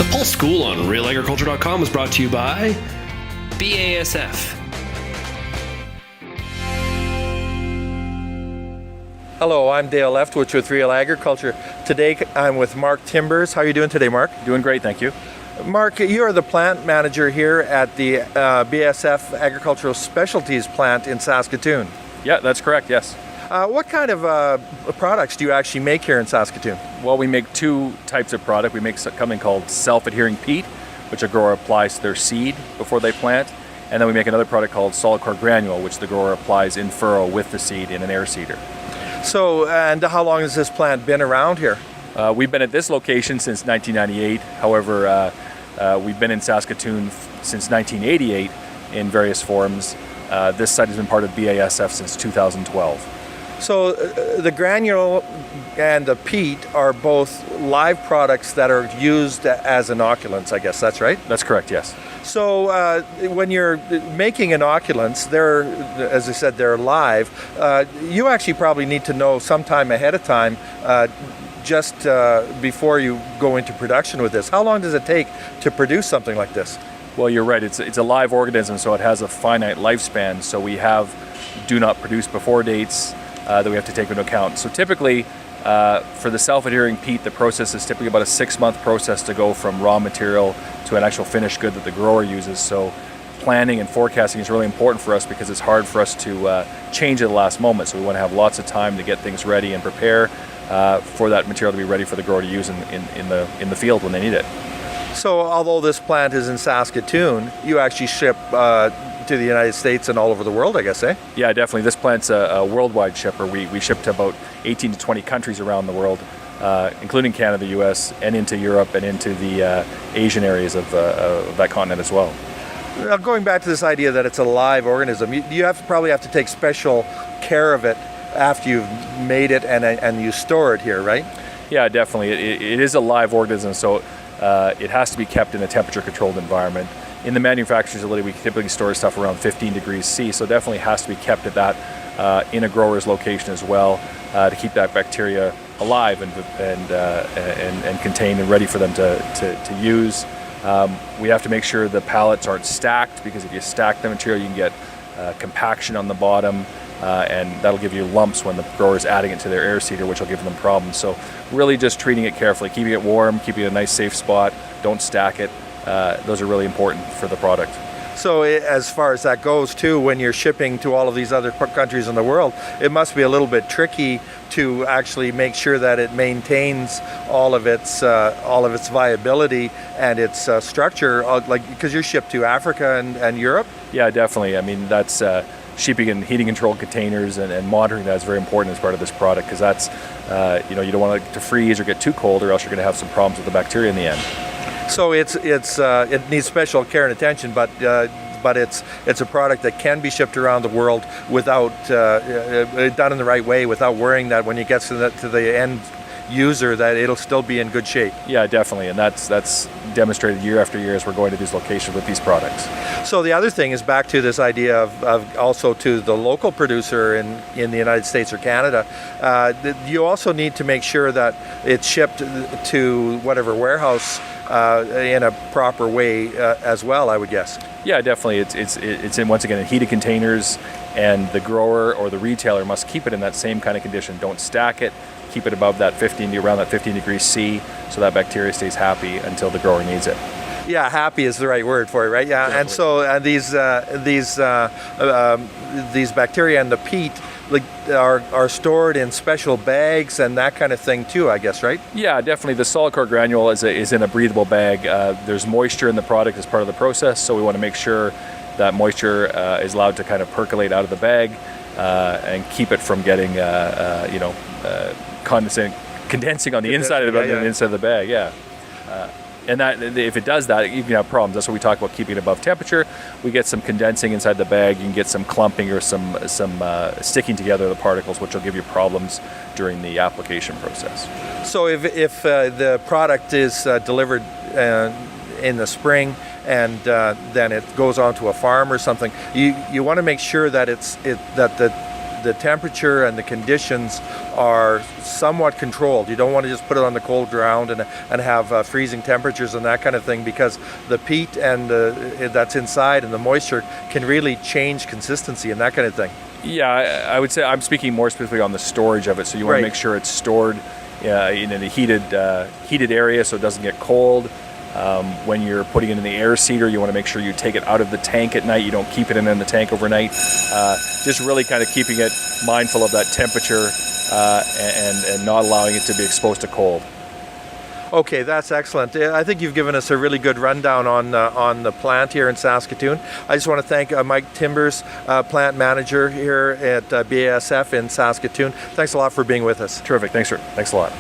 The Pulse School on RealAgriculture.com is brought to you by BASF. Hello, I'm Dale Leftwich with Real Agriculture. Today I'm with Mark Timbres. How are you doing today, Mark? Doing great, thank you. Mark, you are the plant manager here at the BASF Agricultural Specialties plant in Saskatoon. Yeah, that's correct, yes. What kind of products do you actually make here in Saskatoon? Well, we make two types of product. We make something called self-adhering peat, which a grower applies to their seed before they plant. And then we make another product called solid core granule, which the grower applies in furrow with the seed in an air seeder. So, and how long has this plant been around here? We've been at this location since 1998. However, we've been in Saskatoon since 1988 in various forms. This site has been part of BASF since 2012. So the granule and the peat are both live products that are used as inoculants, I guess, that's right? That's correct, yes. So when you're making inoculants, they're, as I said, they're live. You actually probably need to know sometime ahead of time, just before you go into production with this. How long does it take to produce something like this? Well, you're right. It's a live organism, so it has a finite lifespan. So we have do not produce before dates that we have to take into account. So typically, for the self-adhering peat, the process is typically about a 6-month process to go from raw material to an actual finished good that the grower uses. So planning and forecasting is really important for us because it's hard for us to change at the last moment. So we want to have lots of time to get things ready and prepare for that material to be ready for the grower to use in the field when they need it. So although this plant is in Saskatoon, you actually ship to the United States and all over the world, I guess, eh? Yeah, definitely. This plant's a worldwide shipper. We ship to about 18 to 20 countries around the world, including Canada, the US, and into Europe and into the Asian areas of that continent as well. Now, going back to this idea that it's a live organism, you probably have to take special care of it after you've made it and you store it here, right? Yeah, definitely. It is a live organism, so it has to be kept in a temperature-controlled environment. In the manufacturer's facility, we typically store stuff around 15 degrees C, so definitely has to be kept at that in a grower's location as well to keep that bacteria alive and contained and ready for them to use. We have to make sure the pallets aren't stacked, because if you stack the material, you can get compaction on the bottom, and that'll give you lumps when the grower is adding it to their air seeder, which will give them problems. So really just treating it carefully, keeping it warm, keeping it in a nice safe spot, don't stack it. Those are really important for the product. So as far as that goes too, when you're shipping to all of these other countries in the world, it must be a little bit tricky to actually make sure that it maintains all of its viability and its structure, like because you're shipped to Africa and Europe? Yeah, definitely. I mean, that's shipping in heating controlled containers and monitoring that is very important as part of this product, because that's, you don't want it to freeze or get too cold, or else you're going to have some problems with the bacteria in the end. So it needs special care and attention, but it's a product that can be shipped around the world without done in the right way, without worrying that when it gets to the end user that it'll still be in good shape. Yeah, definitely, and that's demonstrated year after year as we're going to these locations with these products. So the other thing is back to this idea of also to the local producer in the United States or Canada. You also need to make sure that it's shipped to whatever warehouse in a proper way as well, I would guess. Yeah, definitely. It's in, once again, in heated containers, and the grower or the retailer must keep it in that same kind of condition. Don't stack it. Keep it above that around that 15 degrees C, so that bacteria stays happy until the grower needs it. Yeah, happy is the right word for it, right? Yeah, definitely. And so these bacteria and the peat are stored in special bags and that kind of thing too, I guess, right? Yeah, definitely. The solid core granule is in a breathable bag. There's moisture in the product as part of the process, so we want to make sure that moisture is allowed to kind of percolate out of the bag and keep it from getting condensing on the inside of the inside of the bag. Yeah. And that, if it does that, you can have problems. That's what we talk about, keeping it above temperature. We get some condensing inside the bag. You can get some clumping or some sticking together of the particles, which will give you problems during the application process. So if the product is delivered in the spring and then it goes on to a farm or something, you want to make sure that that the temperature and the conditions are somewhat controlled. You don't want to just put it on the cold ground and have freezing temperatures and that kind of thing, because the peat and that's inside and the moisture can really change consistency and that kind of thing. Yeah, I would say I'm speaking more specifically on the storage of it. So you want to make sure it's stored in a heated area so it doesn't get cold. When you're putting it in the air seeder, you want to make sure you take it out of the tank at night. You don't keep it in the tank overnight. Just really kind of keeping it mindful of that temperature and not allowing it to be exposed to cold. Okay, that's excellent. I think you've given us a really good rundown on the plant here in Saskatoon. I just want to thank Mike Timbres, plant manager here at BASF in Saskatoon. Thanks a lot for being with us. Terrific. Thanks a lot.